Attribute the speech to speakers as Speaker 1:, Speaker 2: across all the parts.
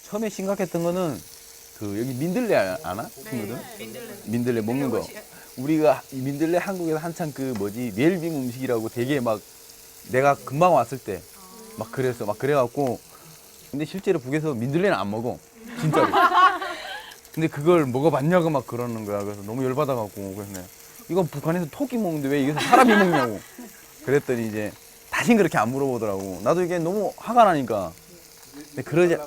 Speaker 1: 처음에 심각했던 거는 그 여기 민들레 아나? 친구들? 민들레 먹는 거. 우리가 민들레 한국에서 한창 그 뭐지 웰빙 음식이라고 되게 막 내가 금방 왔을 때 막 그랬어. 막 그래갖고 근데 실제로 북에서 민들레는 안 먹어. 진짜로. 근데 그걸 먹어봤냐고 막 그러는 거야. 그래서 너무 열받아갖고 그래서 내가 이건 북한에서 토끼 먹는데 왜 여기서 사람이 먹냐고. 그랬더니 이제 다신 그렇게 안 물어보더라고. 나도 이게 너무 화가 나니까. 근데 그러지,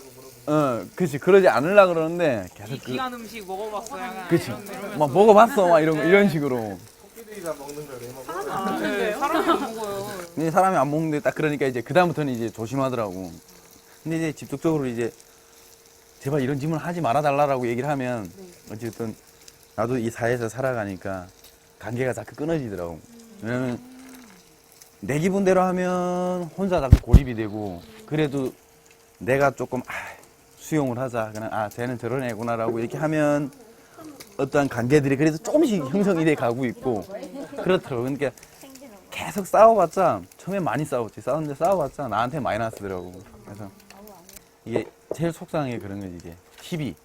Speaker 1: 그렇지. 그러지 않으려고 그러는데 계속
Speaker 2: 이 귀한 음식 먹어봤어요.
Speaker 1: 그렇지. 막 먹어봤어. 막 이런 식으로.
Speaker 3: 토끼들이가 먹는 걸 왜 먹어?
Speaker 2: 네, 사람이 안 먹어요.
Speaker 1: 근데 사람이 안 먹는데 딱 그러니까 이제 그다음부터는 이제 조심하더라고. 근데 이제 직접적으로 이제 제발 이런 질문 하지 말아달라고 얘기를 하면 어쨌든 나도 이 사회에서 살아가니까 관계가 자꾸 끊어지더라고. 왜냐면 내 기분대로 하면 혼자 자꾸 고립이 되고 그래도 내가 조금 수용을 하자. 그냥 쟤는 저런 애구나라고 이렇게 하면 어떠한 관계들이 그래도 조금씩 형성이 돼 가고 있고 그렇더라고. 그러니까 계속 싸워봤자 처음에 많이 싸웠지. 싸웠는데 싸워봤자 나한테 마이너스더라고. 그래서 이게 제일 속상한 게 그런 거지. 이게 TV,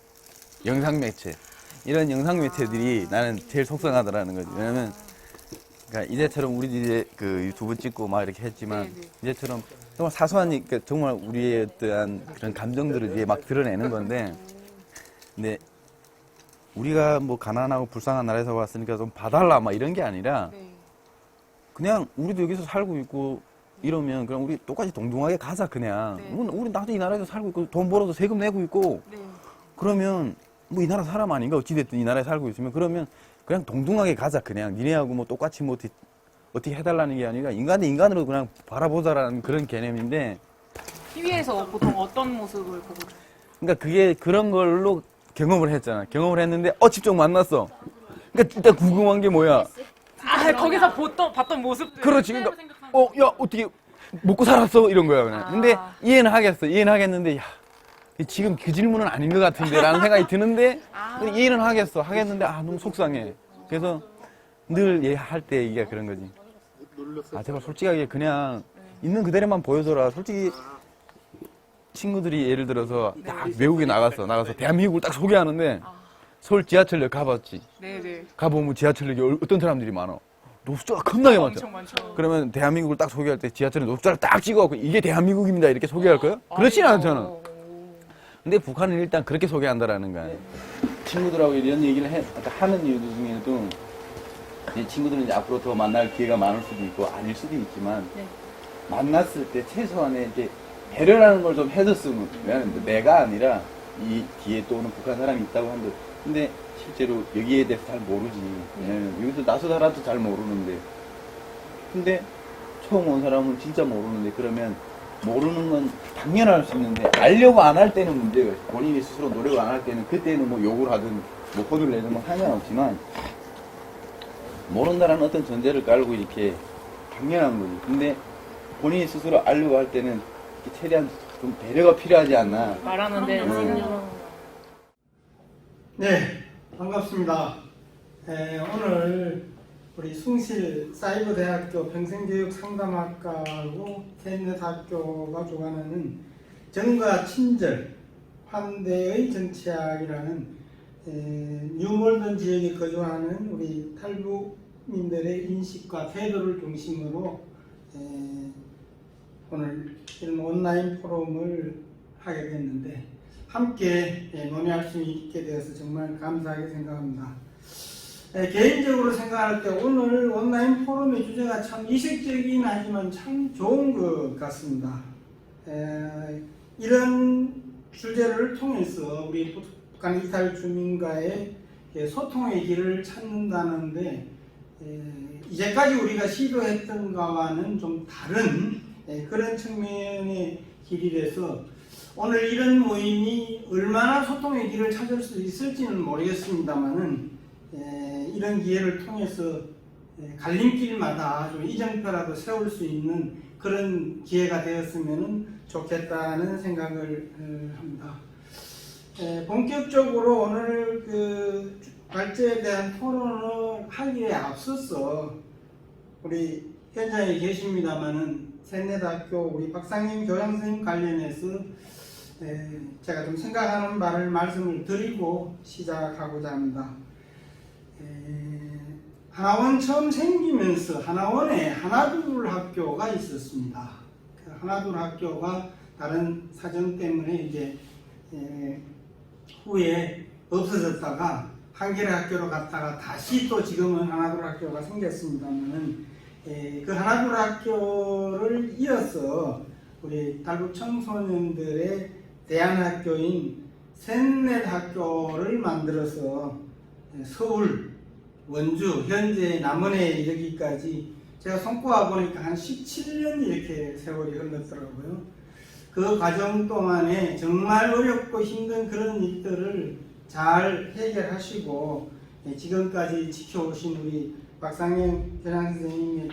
Speaker 1: 영상 매체 이런 영상 매체들이 나는 제일 속상하더라는 거지. 왜냐면 그러니까 이제처럼 우리도 이제 그 유튜브 찍고 막 이렇게 했지만 이제처럼 정말 사소한 그러니까 정말 우리의 어떠한 그런 감정들을 이제 막 드러내는 건데 근데 우리가 뭐 가난하고 불쌍한 나라에서 왔으니까 좀 봐달라 막 이런 게 아니라 그냥 우리도 여기서 살고 있고 이러면 그냥 우리 똑같이 동등하게 가자 그냥. 우리 나도 이 나라에서 살고 있고 돈 벌어서 세금 내고 있고 그러면 뭐 이 나라 사람 아닌가 어찌됐든 이 나라에 살고 있으면 그러면 그냥 동등하게 가자 그냥. 니네하고 뭐 똑같이 뭐 어떻게 해달라는 게 아니라 인간 대 인간으로 그냥 바라보자라는 그런 개념인데
Speaker 2: TV에서 보통 어떤 모습을 보고
Speaker 1: 그러니까 그게 그런 걸로 경험을 했잖아. 경험을 했는데 직접 만났어. 그러니까 일단 궁금한 게 뭐야.
Speaker 2: 거기서 봤던 모습들
Speaker 1: 그렇지. 그러니까 야 어떻게 먹고 살았어 이런 거야 그냥. 근데 이해는 하겠어. 이해는 하겠는데 야 지금 그 질문은 아닌 것 같은데 라는 생각이 드는데 이해는 하겠는데 너무 속상해. 그래서 늘 얘기할 때 이게 그런 거지. 제발 솔직하게 그냥 있는 그대로만 보여줘라. 솔직히 친구들이 예를 들어서 딱 외국에 나가서 대한민국을 딱 소개하는데 서울 지하철역 가봤지.
Speaker 2: 네네.
Speaker 1: 가보면 지하철역에 어떤 사람들이 많아. 노숙자가 겁나게 많죠.
Speaker 2: 엄청 많죠.
Speaker 1: 그러면 대한민국을 딱 소개할 때 지하철에 노숙자를 딱 찍어갖고 이게 대한민국입니다 이렇게 소개할 거야? 그렇지는 않잖아. 근데 북한은 일단 그렇게 소개한다라는 거야. 친구들하고 이런 얘기를 하는 이유 중에도 이 친구들은 이제 앞으로 더 만날 기회가 많을 수도 있고 아닐 수도 있지만 만났을 때 최소한의 이제 배려라는 걸 좀 해줬으면. 왜냐면 내가 아니라 이 뒤에 또 오는 북한 사람이 있다고 하는데 근데 실제로 여기에 대해서 잘 모르지. 왜냐면 여기도 나서 살아도 잘 모르는데 근데 처음 온 사람은 진짜 모르는데 그러면 모르는 건 당연할 수 있는데 알려고 안 할 때는 문제가 있어. 본인이 스스로 노력을 안 할 때는 그때는 뭐 욕을 하든 뭐 호들을 내든 뭐 상관없지만 모른다라는 어떤 전제를 깔고 이렇게 당연한 거지. 근데 본인이 스스로 알려고 할 때는 최대한 좀 배려가 필요하지 않나.
Speaker 2: 말하는 데는
Speaker 4: 네, 반갑습니다. 오늘 우리 숭실 사이버대학교 평생교육상담학과하고 셋넷학교가 주관하는 정과 친절, 환대의 정치학이라는 뉴몰든 지역에 거주하는 우리 탈북민들의 인식과 태도를 중심으로 오늘 이런 온라인 포럼을 하게 됐는데 함께 논의할 수 있게 되어서 정말 감사하게 생각합니다. 개인적으로 생각할 때 오늘 온라인 포럼의 주제가 참 이색적이긴 하지만 참 좋은 것 같습니다. 이런 주제를 통해서 우리 북한 이탈 주민과의 소통의 길을 찾는다는데 이제까지 우리가 시도했던 것과는 좀 다른 그런 측면의 길이라서 오늘 이런 모임이 얼마나 소통의 길을 찾을 수 있을지는 모르겠습니다만은 이런 기회를 통해서 갈림길마다 좀 이정표라도 세울 수 있는 그런 기회가 되었으면 좋겠다는 생각을 합니다. 본격적으로 오늘 그 발제에 대한 토론을 하기에 앞서서 우리 현장에 계십니다만은 셋넷학교 우리 박상현 교장선생님 관련해서 제가 좀 생각하는 바를 말씀을 드리고 시작하고자 합니다. 하나원 처음 생기면서 하나원에 하나둘 학교가 있었습니다. 그 하나둘 학교가 다른 사정 때문에 이제 후에 없어졌다가 한겨레 학교로 갔다가 다시 또 지금은 하나둘 학교가 생겼습니다만은 그 하나둘 학교를 이어서 우리 탈북 청소년들의 대안학교인 셋넷 학교를 만들어서 서울, 원주, 현재 남원에 이르기까지 제가 손꼽아 보니까 한 17년 이렇게 세월이 흘렀더라고요. 그 과정 동안에 정말 어렵고 힘든 그런 일들을 잘 해결하시고 지금까지 지켜오신 우리 박상현 교장 선생님의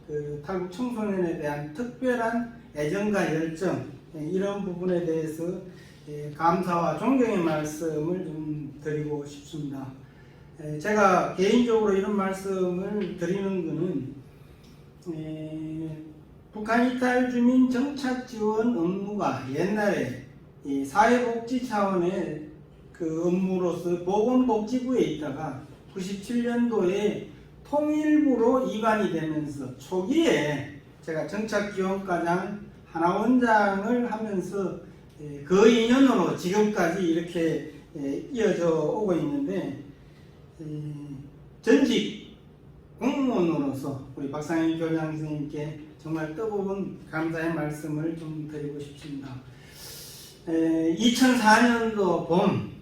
Speaker 4: 그 탈북 청소년에 대한 특별한 애정과 열정 이런 부분에 대해서 감사와 존경의 말씀을 좀 드리고 싶습니다. 제가 개인적으로 이런 말씀을 드리는 것은 북한 이탈 주민 정착 지원 업무가 옛날에 이 사회복지 차원의 그 업무로서 보건복지부에 있다가 97년도에 통일부로 이관이 되면서 초기에 제가 정착지원과장 하나원장을 하면서 그 인연으로 지금까지 이렇게 이어져 오고 있는데 전직 공무원으로서 우리 박상현 교장 선생님께 정말 뜨거운 감사의 말씀을 좀 드리고 싶습니다. 2004년도 봄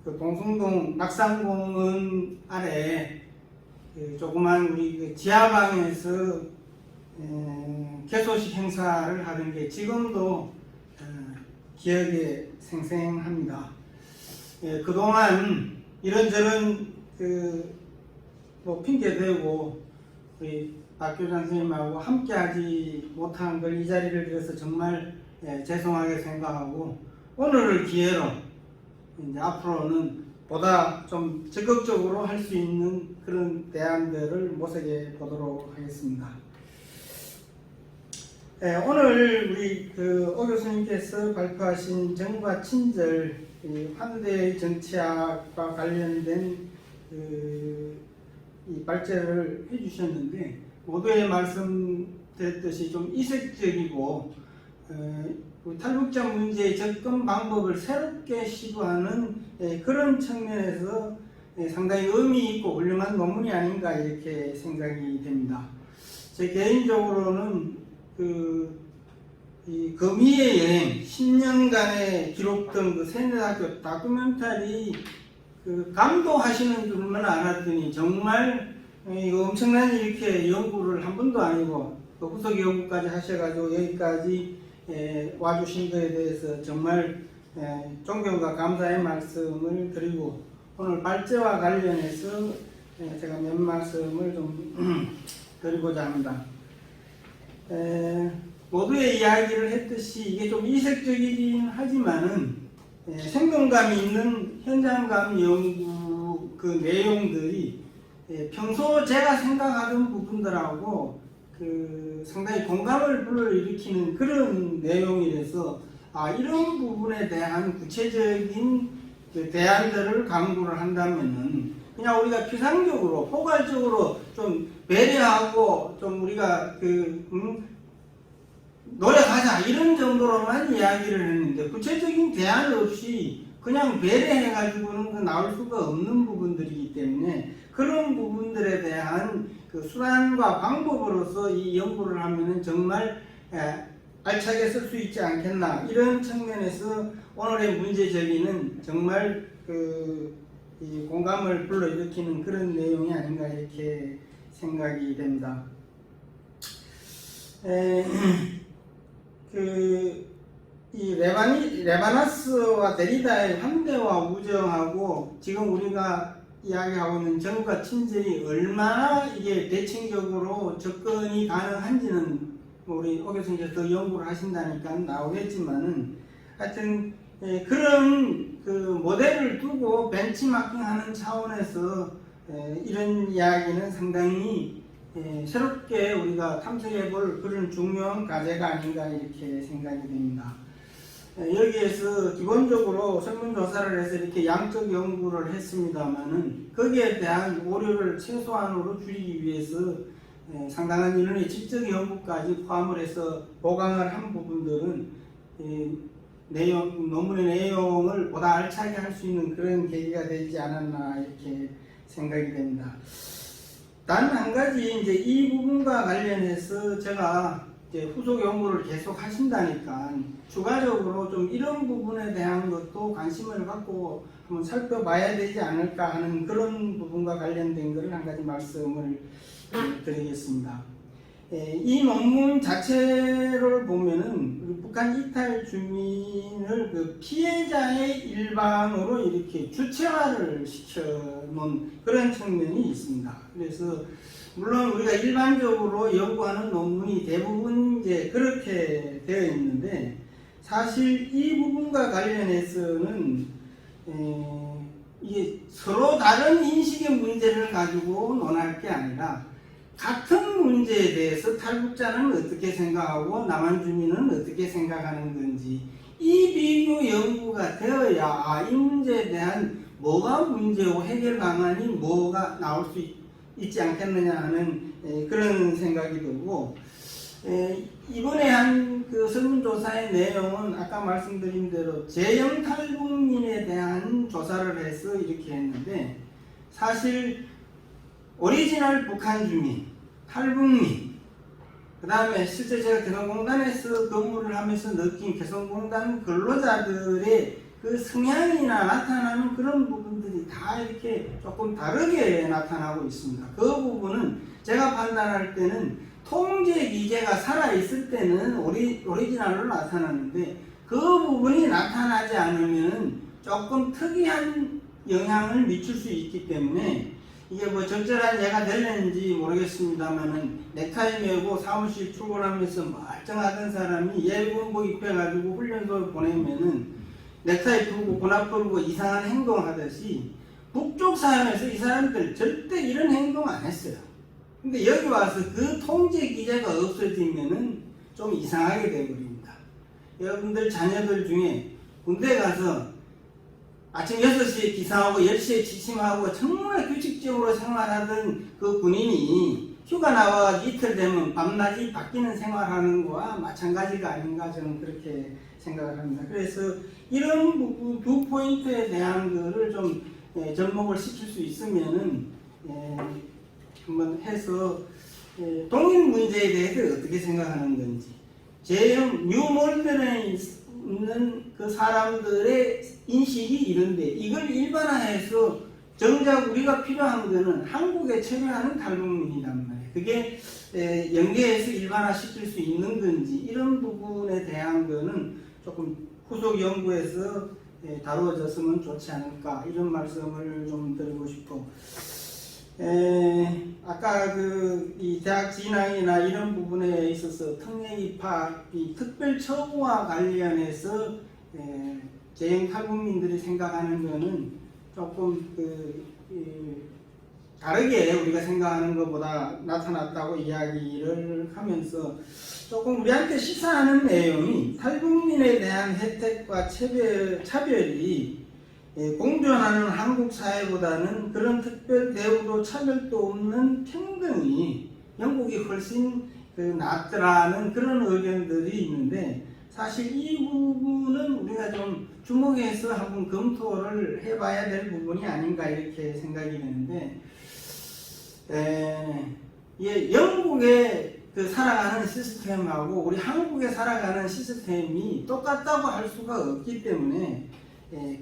Speaker 4: 그 동숭동 낙산공원 아래 그 조그만 우리 그 지하방에서 개소식 행사를 하는 게 지금도 기억에 생생합니다. 그동안 이런저런 뭐 핑계대고 우리 박 교장 선생님하고 함께하지 못한 걸 이 자리를 빌어서 정말 죄송하게 생각하고 오늘을 기회로 이제 앞으로는 보다 좀 적극적으로 할 수 있는 그런 대안들을 모색해 보도록 하겠습니다. 오늘 우리 오 교수님께서 발표하신 정과 친절 환대 정치학과 관련된 이 발제를 해주셨는데 모두에 말씀드렸듯이 좀 이색적이고 탈북자 문제의 접근 방법을 새롭게 시도하는 그런 측면에서 상당히 의미 있고 훌륭한 논문이 아닌가 이렇게 생각이 됩니다. 제 개인적으로는 이 거미의 여행 10년간의 기록된 그 셋넷학교 다큐멘터리 감독하시는 줄만 알았더니 정말 엄청난 이렇게 연구를 한 번도 아니고 또 후속 연구까지 하셔가지고 여기까지 와주신 것에 대해서 정말 존경과 감사의 말씀을 드리고 오늘 발제와 관련해서 제가 몇 말씀을 좀 드리고자 합니다. 모두의 이야기를 했듯이 이게 좀 이색적이긴 하지만은 생동감이 있는 현장감 연구 그 내용들이 평소 제가 생각하던 부분들하고 상당히 공감을 불러일으키는 그런 내용이라서 이런 부분에 대한 구체적인 대안들을 강구를 한다면은 그냥 우리가 피상적으로 포괄적으로 좀 배려하고 좀 우리가 노력하자 이런 정도로만 이야기를 했는데 구체적인 대안 없이 그냥 배려해가지고는 나올 수가 없는 부분들이기 때문에 그런 부분들에 대한 수단과 방법으로서 이 연구를 하면은 정말 알차게 쓸 수 있지 않겠나 이런 측면에서 오늘의 문제 제기는 정말 이 공감을 불러일으키는 그런 내용이 아닌가 이렇게 생각이 됩니다. 이 레바나스와 데리다의 환대와 우정하고 지금 우리가 이야기하고 있는 정과 친절이 얼마나 이게 대칭적으로 접근이 가능한지는 우리 오 교수님께서 더 연구를 하신다니까 나오겠지만은 하여튼 그런 모델을 두고 벤치마킹하는 차원에서 이런 이야기는 상당히 새롭게 우리가 탐색해 볼 그런 중요한 과제가 아닌가 이렇게 생각이 됩니다. 여기에서 기본적으로 설문조사를 해서 이렇게 양적 연구를 했습니다만은 거기에 대한 오류를 최소한으로 줄이기 위해서 상당한 인원의 직접 연구까지 포함을 해서 보강을 한 부분들은 논문의 내용을 보다 알차게 할 수 있는 그런 계기가 되지 않았나 이렇게 생각이 됩니다. 단 한 가지 이제 이 부분과 관련해서 제가 이제 후속 연구를 계속 하신다니까 추가적으로 좀 이런 부분에 대한 것도 관심을 갖고 한번 살펴봐야 되지 않을까 하는 그런 부분과 관련된 것을 한 가지 말씀을 드리겠습니다. 이 논문 자체를 보면은 북한 이탈 주민을 그 피해자의 일반으로 이렇게 주체화를 시켜놓은 그런 측면이 있습니다. 그래서 물론 우리가 일반적으로 연구하는 논문이 대부분 이제 그렇게 되어 있는데 사실 이 부분과 관련해서는 이게 서로 다른 인식의 문제를 가지고 논할 게 아니라 같은 문제에 대해서 탈북자는 어떻게 생각하고 남한 주민은 어떻게 생각하는 건지 이 비교 연구가 되어야 이 문제에 대한 뭐가 문제고 해결 방안이 뭐가 나올 수 있지 않겠느냐 하는 그런 생각이 들고 이번에 한 그 설문조사의 내용은 아까 말씀드린 대로 재형 탈북민에 대한 조사를 해서 이렇게 했는데 사실 오리지널 북한 주민, 탈북민, 그 다음에 실제 제가 개성공단에서 근무를 하면서 느낀 개성공단 근로자들의 그 성향이나 나타나는 그런 부분들이 다 이렇게 조금 다르게 나타나고 있습니다. 그 부분은 제가 판단할 때는 통제 기제가 살아있을 때는 오리지널로 나타나는데 그 부분이 나타나지 않으면 조금 특이한 영향을 미칠 수 있기 때문에 이게 뭐 적절한 예가 되는지 모르겠습니다만은 넥타이 메고 사무실 출근하면서 멀쩡하던 사람이 예비군복 입혀가지고 훈련소를 보내면은 넥타이 풀고 군화 풀고 이상한 행동하듯이 북쪽 사회에서 이 사람들 절대 이런 행동 안 했어요. 근데 여기 와서 그 통제 기제가 없어지면은 좀 이상하게 되어버립니다. 여러분들 자녀들 중에 군대 가서 아침 6시에 기상하고 10시에 취침하고 정말 규칙적으로 생활하던 그 군인이 휴가 나와 이틀 되면 밤낮이 바뀌는 생활하는 거와 마찬가지가 아닌가 저는 그렇게 생각을 합니다. 그래서 이런 부분 두 포인트에 대한 거를 좀 접목을 시킬 수 있으면은 한번 해서 동일 문제에 대해서 어떻게 생각하는 건지 제형 뉴몰드에 있는 그 사람들의 인식이 이런데 이걸 일반화해서 정작 우리가 필요한 거는 한국에 체류하는 탈북민이란 말이에요. 그게 연계해서 일반화시킬 수 있는 건지 이런 부분에 대한 거는 조금 후속 연구에서 다루어졌으면 좋지 않을까 이런 말씀을 좀 드리고 싶고 아까 이 대학 진학이나 이런 부분에 있어서 특례 입학, 이 특별 처우와 관련해서 재형 탈북민들이 생각하는 거는 조금 다르게 우리가 생각하는 것보다 나타났다고 이야기를 하면서 조금 우리한테 시사하는 내용이 탈북민에 대한 혜택과 차별이 공존하는 한국 사회보다는 그런 특별 대우도 차별도 없는 평등이 영국이 훨씬 낫더라는 그런 의견들이 있는데 사실 이 부분은 우리가 좀 주목해서 한번 검토를 해봐야 될 부분이 아닌가 이렇게 생각이 되는데 영국의 살아가는 시스템하고 우리 한국에 살아가는 시스템이 똑같다고 할 수가 없기 때문에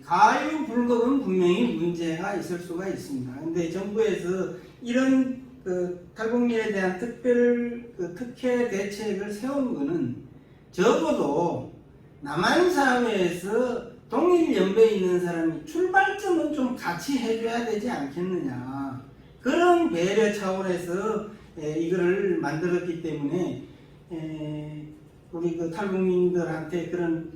Speaker 4: 가유불급은 분명히 문제가 있을 수가 있습니다. 근데 정부에서 이런 탈북민에 대한 특혜 대책을 세운 것은 적어도 남한 사회에서 동일 연배에 있는 사람이 출발점은 좀 같이 해줘야 되지 않겠느냐 그런 배려 차원에서 이거를 만들었기 때문에 우리 탈북민들한테 그런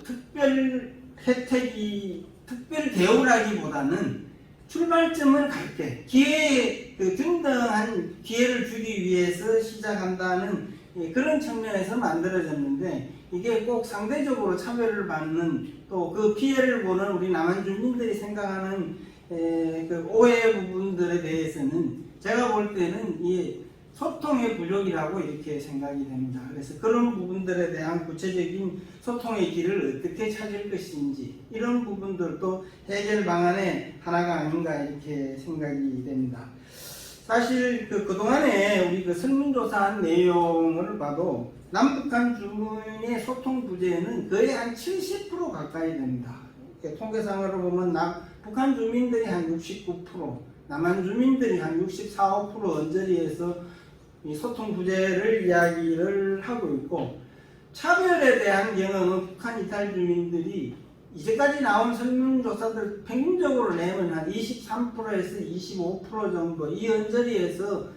Speaker 4: 특별 혜택이 특별 대우라기보다는 출발점을 갈게 균등한 기회를 주기 위해서 시작한다는 그런 측면에서 만들어졌는데 이게 꼭 상대적으로 차별을 받는 또 그 피해를 보는 우리 남한 주민들이 생각하는 그 오해 부분들에 대해서는 제가 볼 때는 이 소통의 부족이라고 이렇게 생각이 됩니다. 그래서 그런 부분들에 대한 구체적인 소통의 길을 어떻게 찾을 것인지 이런 부분들도 해결 방안의 하나가 아닌가 이렇게 생각이 됩니다. 사실 그동안에 우리 그 설문조사한 내용을 봐도 남북한 주민의 소통 부재는 거의 한 70% 가까이 됩니다. 통계상으로 보면 북한 주민들이 한 69%, 남한 주민들이 한 64, 5% 언저리에서 이 소통 부재를 이야기를 하고 있고, 차별에 대한 경험은 북한 이탈 주민들이 이제까지 나온 설문조사들 평균적으로 내면 한 23%에서 25% 정도 이 언저리에서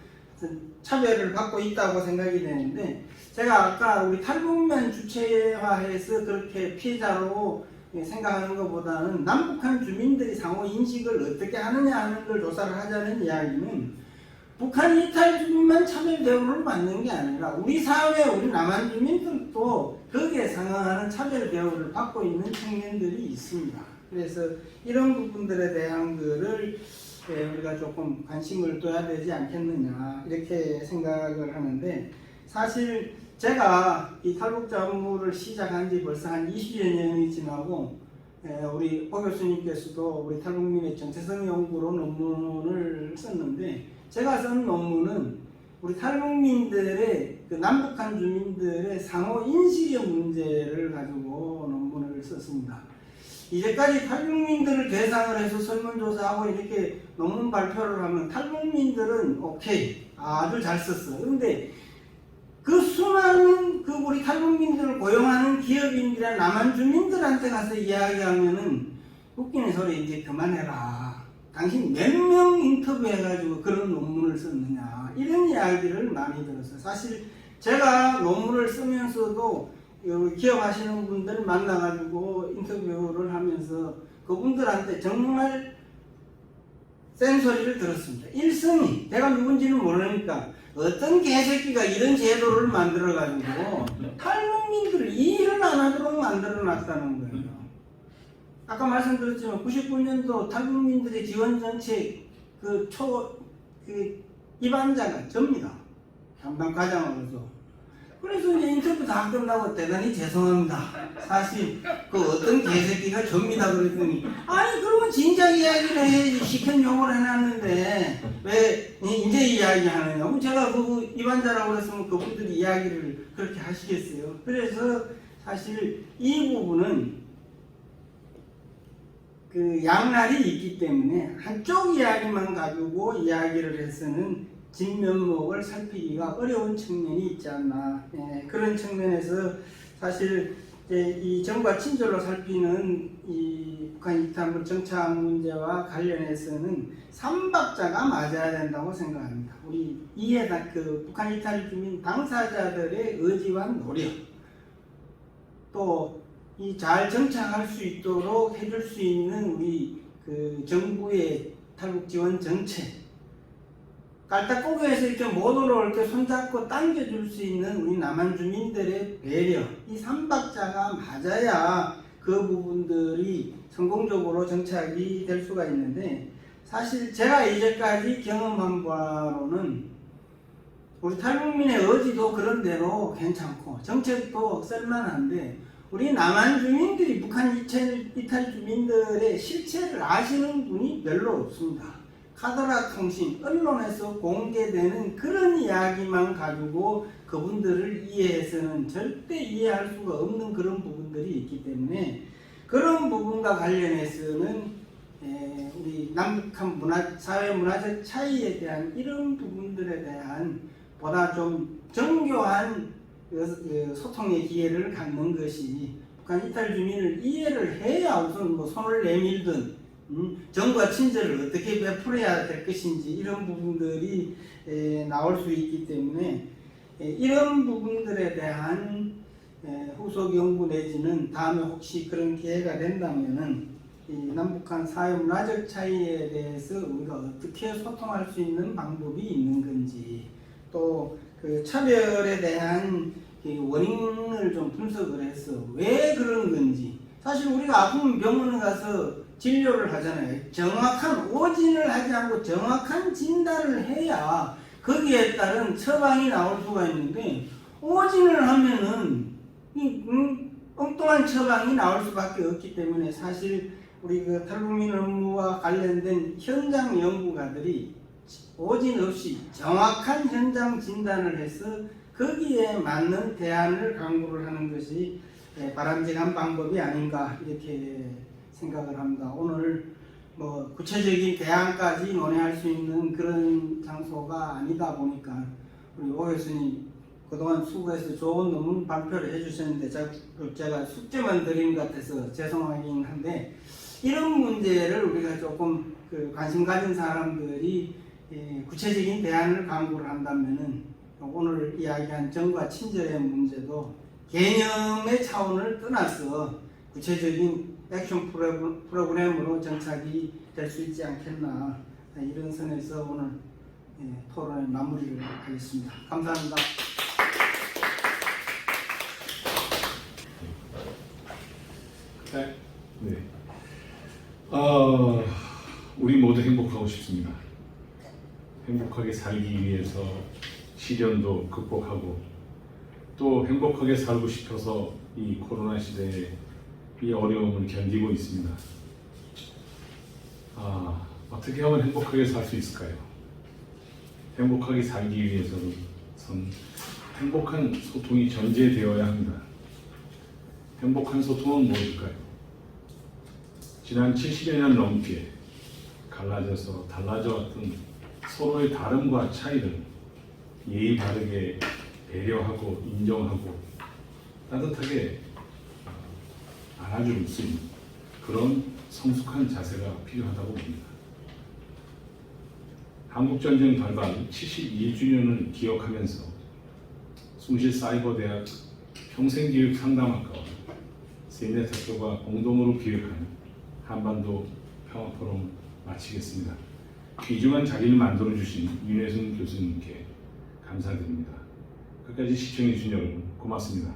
Speaker 4: 차별을 받고 있다고 생각이 되는데, 제가 아까 우리 탈북면 주체화해서 그렇게 피해자로 생각하는 것보다는 남북한 주민들이 상호 인식을 어떻게 하느냐 하는 걸 조사를 하자는 이야기는 북한 이탈 주민만 차별 대우를 받는 게 아니라 우리 사회, 우리 남한 주민들도 거기에 상응하는 차별 대우를 받고 있는 청년들이 있습니다. 그래서 이런 부분들에 대한 거를 우리가 조금 관심을 둬야 되지 않겠느냐 이렇게 생각을 하는데, 사실 제가 이 탈북자 업무를 시작한 지 벌써 한 20여 년이 지나고 우리 오 교수님께서도 우리 탈북민의 정체성 연구로 논문을 썼는데, 제가 쓴 논문은 우리 탈북민들의 그 남북한 주민들의 상호 인식의 문제를 가지고 논문을 썼습니다. 이제까지 탈북민들을 대상을 해서 설문조사하고 이렇게 논문 발표를 하면 탈북민들은 오케이, 아주 잘 썼어. 그런데 그 수많은 그 우리 탈북민들을 고용하는 기업인들이나 남한 주민들한테 가서 이야기하면은 웃기는 소리 이제 그만해라. 당신 몇 명 인터뷰해가지고 그런 논문을 썼느냐 이런 이야기를 많이 들었어요. 사실 제가 논문을 쓰면서도 기업하시는 분들 만나가지고 인터뷰를 하면서 그분들한테 정말 센 소리를 들었습니다. 일성이 내가 누군지는 모르니까 어떤 개새끼가 이런 제도를 만들어가지고 탈북민들 일을 안 하도록 만들어놨다는 거예요. 아까 말씀드렸지만 99년도 탈북민들의 지원정책 입안자가 접니다. 담당 과장으로서. 그래서 이제 인터뷰 다 끝나고 대단히 죄송합니다. 사실 그 어떤 개새끼가 접니다 그랬더니, 아니 그러면 진작 이야기를 해야지, 시큰 욕을 해놨는데 왜 이제 이야기하느냐고. 제가 그 입안자라고 그랬으면 그분들이 이야기를 그렇게 하시겠어요. 그래서 사실 이 부분은 그 양날이 있기 때문에 한쪽 이야기만 가지고 이야기를 해서는 진면목을 살피기가 어려운 측면이 있지 않나. 그런 측면에서 사실 이 정과 친절로 살피는 이 북한 이탈 정착 문제와 관련해서는 삼박자가 맞아야 된다고 생각합니다. 우리 그 북한 이탈 주민 당사자들의 의지와 노력, 또 이 잘 정착할 수 있도록 해줄 수 있는 우리 그 정부의 탈북 지원 정책, 깔딱고개에서 이렇게 못 올라올 때 손잡고 당겨줄 수 있는 우리 남한 주민들의 배려, 이 삼박자가 맞아야 그 부분들이 성공적으로 정착이 될 수가 있는데, 사실 제가 이제까지 경험한 바로는 우리 탈북민의 의지도 그런 대로 괜찮고 정책도 쓸만한데, 우리 남한 주민들이 북한 이탈 주민들의 실체를 아시는 분이 별로 없습니다. 카더라 통신, 언론에서 공개되는 그런 이야기만 가지고 그분들을 이해해서는 절대 이해할 수가 없는 그런 부분들이 있기 때문에, 그런 부분과 관련해서는 우리 남북한 사회 문화적 차이에 대한 이런 부분들에 대한 보다 좀 정교한 소통의 기회를 갖는 것이, 북한 이탈 주민을 이해를 해야 우선 뭐 손을 내밀든 정과 친절을 어떻게 베풀어야 될 것인지 이런 부분들이 나올 수 있기 때문에, 이런 부분들에 대한 후속 연구 내지는 다음에 혹시 그런 기회가 된다면은 이 남북한 사회 문화적 차이에 대해서 우리가 어떻게 소통할 수 있는 방법이 있는 건지, 또 그 차별에 대한 이 원인을 좀 분석을 해서 왜 그런 건지. 사실 우리가 아프면 병원에 가서 진료를 하잖아요. 정확한 오진을 하지 않고 정확한 진단을 해야 거기에 따른 처방이 나올 수가 있는데, 오진을 하면은 엉뚱한 처방이 나올 수밖에 없기 때문에 사실 우리 그 탈북민 업무와 관련된 현장 연구가들이 오진 없이 정확한 현장 진단을 해서 거기에 맞는 대안을 강구를 하는 것이 바람직한 방법이 아닌가 이렇게 생각을 합니다. 오늘 뭐 구체적인 대안까지 논의할 수 있는 그런 장소가 아니다 보니까 우리 오 교수님 그동안 수고해서 좋은 논문 발표를 해주셨는데 제가 숙제만 드린 것 같아서 죄송하긴 한데, 이런 문제를 우리가 조금 관심 가진 사람들이 구체적인 대안을 강구를 한다면은 오늘 이야기한 정과 친절의 문제도 개념의 차원을 떠나서 구체적인 액션 프로그램으로 정착이 될 수 있지 않겠나, 이런 선에서 오늘 토론의 마무리를 하겠습니다. 감사합니다.
Speaker 5: 네. 우리 모두 행복하고 싶습니다. 행복하게 살기 위해서 시련도 극복하고 또 행복하게 살고 싶어서 이 코로나 시대에 이 어려움을 견디고 있습니다. 어떻게 하면 행복하게 살 수 있을까요? 행복하게 살기 위해서는 행복한 소통이 전제되어야 합니다. 행복한 소통은 무엇일까요? 지난 70여 년 넘게 갈라져서 달라져 왔던 서로의 다름과 차이를 예의 바르게 배려하고 인정하고 따뜻하게 안아줄 수 있는 그런 성숙한 자세가 필요하다고 봅니다. 한국전쟁 발발 71주년을 기억하면서 숭실사이버대학 평생교육 상담학과와 세미나학교가 공동으로 기획한 한반도 평화포럼 마치겠습니다. 귀중한 자리를 만들어주신 윤혜순 교수님께 감사드립니다. 끝까지 시청해주신 여러분 고맙습니다.